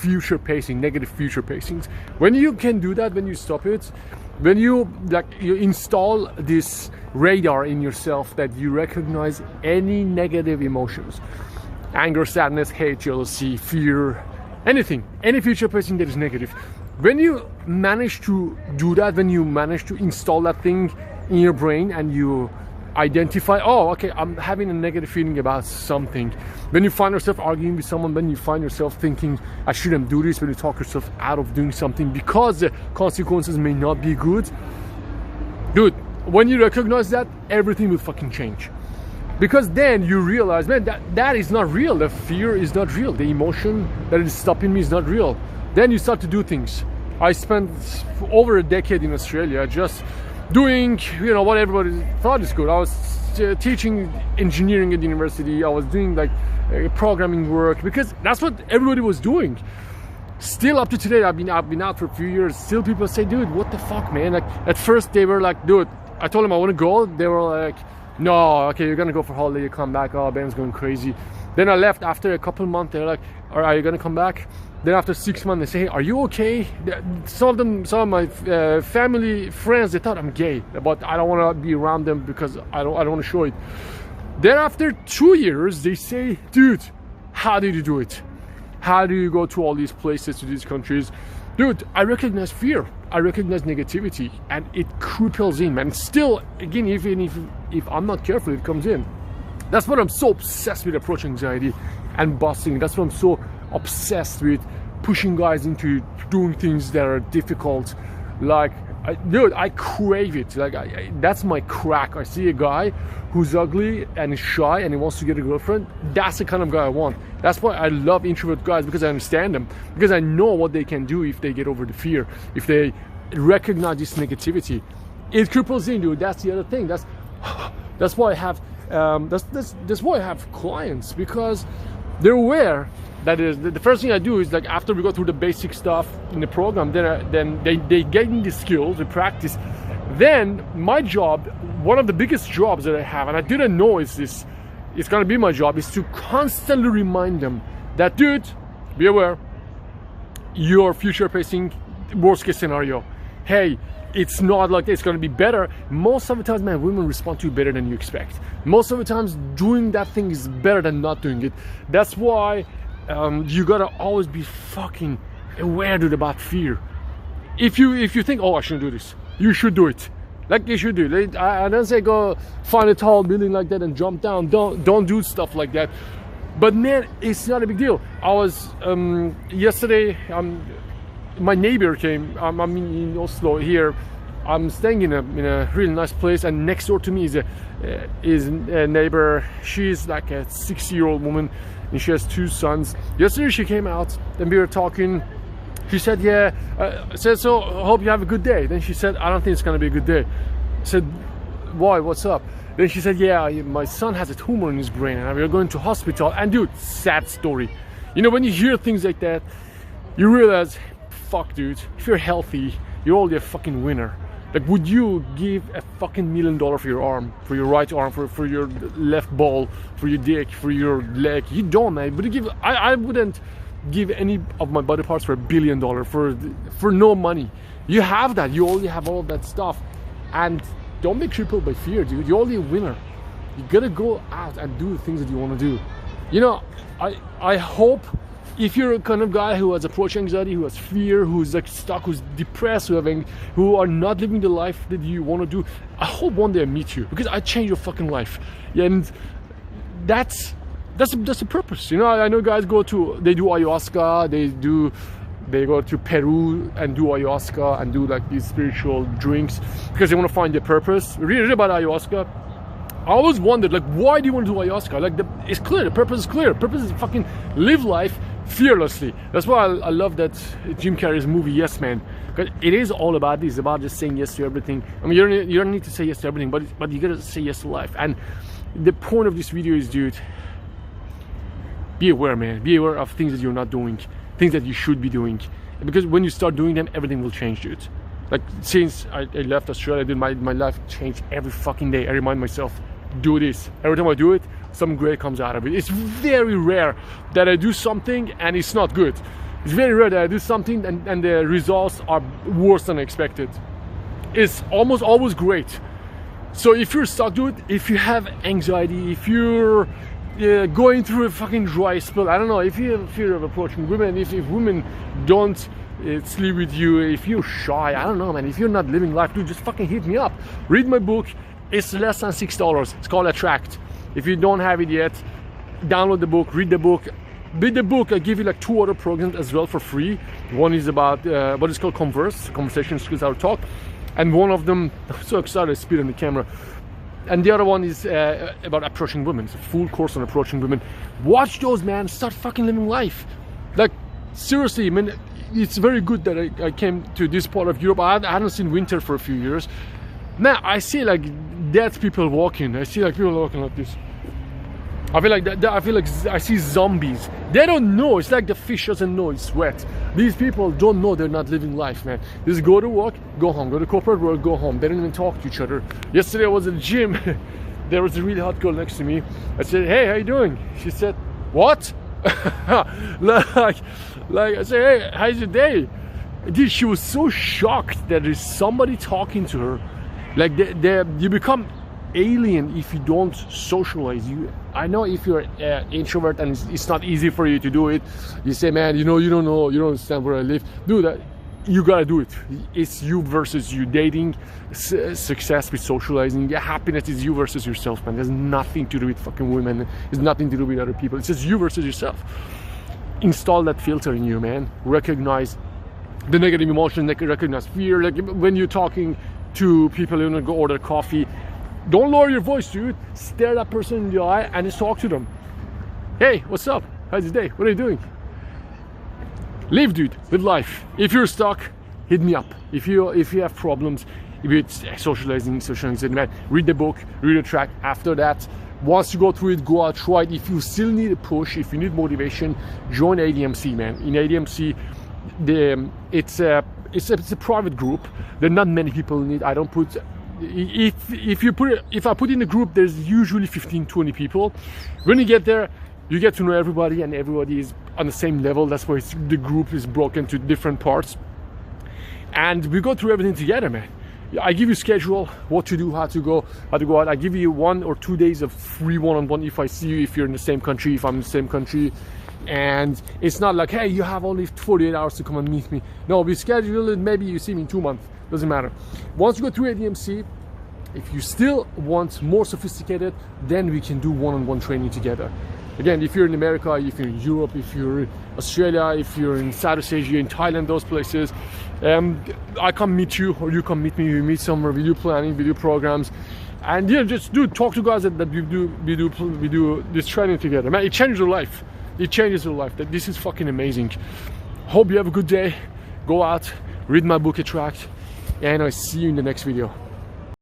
future pacing, negative future pacings. When you can do that, when you stop it, when you install this radar in yourself that you recognize any negative emotions, anger, sadness, hate, jealousy, fear, anything, any future pacing that is negative. When you manage to do that, when you manage to install that thing in your brain and you identify, oh, okay, I'm having a negative feeling about something. When you find yourself arguing with someone, when you find yourself thinking, I shouldn't do this, when you talk yourself out of doing something because the consequences may not be good, dude, when you recognize that, everything will fucking change. Because then you realize, man, that is not real. The fear is not real. The emotion that is stopping me is not real. Then you start to do things. I spent over a decade in Australia just doing, what everybody thought is good. I was teaching engineering at university. I was doing like programming work because that's what everybody was doing. Still up to today, I've been out for a few years. Still people say, dude, what the fuck, man? Like at first they were like, dude, I told them I want to go. They were like, no, okay, you're gonna go for holiday, you come back, oh, Ben's going crazy. Then I left after a couple months. They're like, all right, are you gonna come back? Then after 6 months, they say, hey, are you okay? Some of my family, friends, they thought I'm gay, but I don't want to be around them because I don't want to show it. Then after 2 years, they say, dude, how did you do it? How do you go to all these places, to these countries? Dude, I recognize fear. I recognize negativity, and it cripples in, man. Still, again, even if I'm not careful, it comes in. That's what I'm so obsessed with, approach anxiety and busting. That's what I'm so obsessed with, pushing guys into doing things that are difficult. Like, dude, I crave it. Like, that's my crack. I see a guy who's ugly and is shy and he wants to get a girlfriend. That's the kind of guy I want. That's why I love introvert guys, because I understand them, because I know what they can do if they get over the fear, if they recognize this negativity. It cripples in, dude. That's the other thing. That's why I have that's why I have clients, because they're aware that is the first thing I do is, like, after we go through the basic stuff in the program, then they gain the skills, the practice. Then my job, one of the biggest jobs that I have, and I didn't know it's gonna be my job, is to constantly remind them that, dude, be aware, your future facing worst case scenario. Hey, it's not like it's gonna be better. Most of the times, man, women respond to you better than you expect. Most of the times, doing that thing is better than not doing it. That's why you gotta always be fucking aware, dude, about fear. If you think, oh, I shouldn't do this, you should do it. Like, you should do it. I don't say go find a tall building like that and jump down. Don't do stuff like that. But man, it's not a big deal. I was yesterday. My neighbor came. I'm in Oslo here. I'm staying in a really nice place, and next door to me is a neighbor. She's like a 60-year-old woman, and she has 2 sons. Yesterday she came out and we were talking. She said, yeah, I said, so I hope you have a good day. Then she said, I don't think it's gonna be a good day. I said, why, what's up? Then she said, yeah, my son has a tumor in his brain and we're going to hospital. And dude, sad story. When you hear things like that, you realize, fuck, dude, if you're healthy, you're already a fucking winner. Like, would you give a fucking $1 million for your arm, for your right arm, for your left ball, for your dick, for your leg? You don't, man. But I wouldn't give any of my body parts for $1 billion for no money. You have that. You already have all of that stuff. And don't be crippled by fear, dude. You're already a winner. You gotta go out and do the things that you want to do. I hope, if you're a kind of guy who has approach anxiety, who has fear, who's like stuck, who's depressed, who are not living the life that you want to do, I hope one day I meet you, because I change your fucking life. Yeah, and that's the purpose. I know guys they do ayahuasca, they go to Peru and do ayahuasca and do like these spiritual drinks because they want to find their purpose. Read about ayahuasca. I always wondered, like, why do you want to do ayahuasca? Like, it's clear, the purpose is clear. The purpose is fucking live life fearlessly. That's why I love that Jim Carrey's movie Yes Man, because it is all about this. It's about just saying yes to everything. I mean, you don't need to say yes to everything, but you gotta say yes to life. And the point of this video is, dude, be aware, man. Be aware of things that you're not doing, things that you should be doing, because when you start doing them, everything will change, dude. Like, since I left Australia, dude, my life changed every fucking day. I remind myself, do this. Every time I do it, something great comes out of it. It's very rare that I do something and it's not good. It's very rare that I do something and the results are worse than expected. It's almost always great. So if you're stuck, dude, if you have anxiety, if you're going through a fucking dry spell, I don't know, if you have fear of approaching women, if women don't sleep with you, if you're shy, I don't know, man, if you're not living life, dude, just fucking hit me up. Read my book. It's less than $6. It's called Attract. If you don't have it yet, download the book, read the book. With the book, I give you like 2 other programs as well for free. One is about what is called Conversation Skills How to Talk. And one of them, I'm so excited, I spit on the camera. And the other one is about approaching women. It's a full course on approaching women. Watch those, man. Start fucking living life. Like, seriously, I mean, it's very good that I came to this part of Europe. I hadn't seen winter for a few years. Man, I see like dead people walking. I see like people walking like this. I feel like I see zombies. They don't know. It's like the fish doesn't know it's wet. These people don't know they're not living life, man. Just go to work, go home. Go to corporate work, go home. They don't even talk to each other. Yesterday I was at the gym. There was a really hot girl next to me. I said, "Hey, how you doing?" She said, "What?" like I said, "Hey, how's your day?" Dude, she was so shocked that there's somebody talking to her. Like you become alien if you don't socialize. I know if you're an introvert and it's not easy for you to do it, you say, "Man, you don't know, you don't understand where I live." Dude, you gotta do it. It's you versus you. Dating, success with socializing, happiness is you versus yourself, man. There's nothing to do with fucking women. There's nothing to do with other people. It's just you versus yourself. Install that filter in you, man. Recognize the negative emotion, recognize fear. Like when you're talking to people, you want to go order coffee, don't lower your voice, dude. Stare that person in the eye and just talk to them. "Hey, what's up? How's your day? What are you doing?" Live, dude. Live life. If you're stuck, hit me up. If you have problems with socializing, man, read the book, read the track. After that, once you go through it, go out, try it. If you still need a push, if you need motivation, join ADMC, man. In ADMC, it's a private group. There are not many people in it. I don't put. If I put in a group, there's usually 15-20 people. When you get there, you get to know everybody, and everybody is on the same level. That's why the group is broken to different parts, and we go through everything together, man. I give you schedule, what to do, how to go out. I give you 1 or 2 days of free one-on-one if I see you, if you're in the same country, if I'm in the same country. And it's not like, "Hey, you have only 48 hours to come and meet me." No, we schedule it, maybe you see me in 2 months. Doesn't matter. Once you go through ADMC, if you still want more sophisticated, then we can do one-on-one training together. Again, if you're in America, if you're in Europe, if you're in Australia, if you're in Southeast Asia, in Thailand, those places, I come meet you, or you come meet me. We meet somewhere. We do planning, we do programs, and just talk to guys that we do this training together. Man, it changes your life. It changes your life. This is fucking amazing. Hope you have a good day. Go out, read my book, Attract, and I see you in the next video.